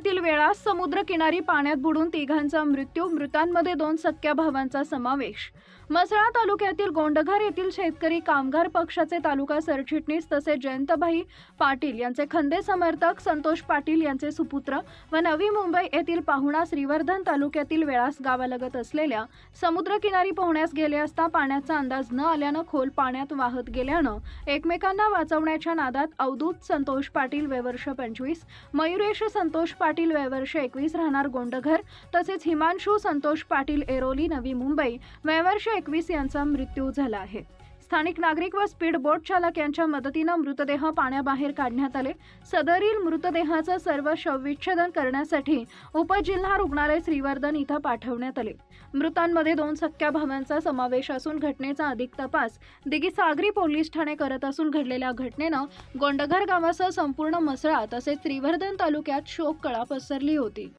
तालुक्यातील वेळास समुद्रकिनारी पाण्यात बुडून तिघांचा मृत्यू, मृतांमध्ये 2 सख्या भावांचा समावेश। म्हसळा तालुक्यातील गोंडघर येथील शेतकरी कामगार पक्षाचे तालुका सरचिटणीस तसेच जयंतभाई पाटील यांचे खंदे समर्थक संतोष पाटील यांचे सुपुत्र व नवी मुंबई येथील पाहुणा श्रीवर्धन तालुक्यातील वेळास गावालगत असलेल्या समुद्रकिनारी पोहण्यास गेले असता पाण्याचा अंदाज न आल्यानं खोल पाण्यात वाहत गेल्यानं एकमेकांना वाचवण्याच्या नादात अवधूत संतोष पाटील वय वर्ष 25, मयुरेश संतोष पाटील वय वर्ष 21 राहणार गोंडघर तसेच हिमांशू संतोष पाटील एरोली नवी मुंबई वय वर्ष 21 यांचा मृत्यू झाला आहे। स्थानिक नागरिक व स्पीड बोट चालक यांच्या मदतीने मृतदेह पाण्याबाहेर काढण्यात आले। सदरील मृतदेहाचा सर्व शवविच्छेदन करण्यासाठी उपजिल्हा रुग्णालय श्रीवर्धन इथं पाठवण्यात आले। मृतांमध्ये 2 सख्या भावांचा समावेश असून घटनेचा अधिक तपास दिघी सागरी पोलीस ठाणे करत असून घडलेल्या घटनेनं गोंडघर गावासह संपूर्ण म्हसळा तसेच श्रीवर्धन तालुक्यात शोककळा पसरली होती।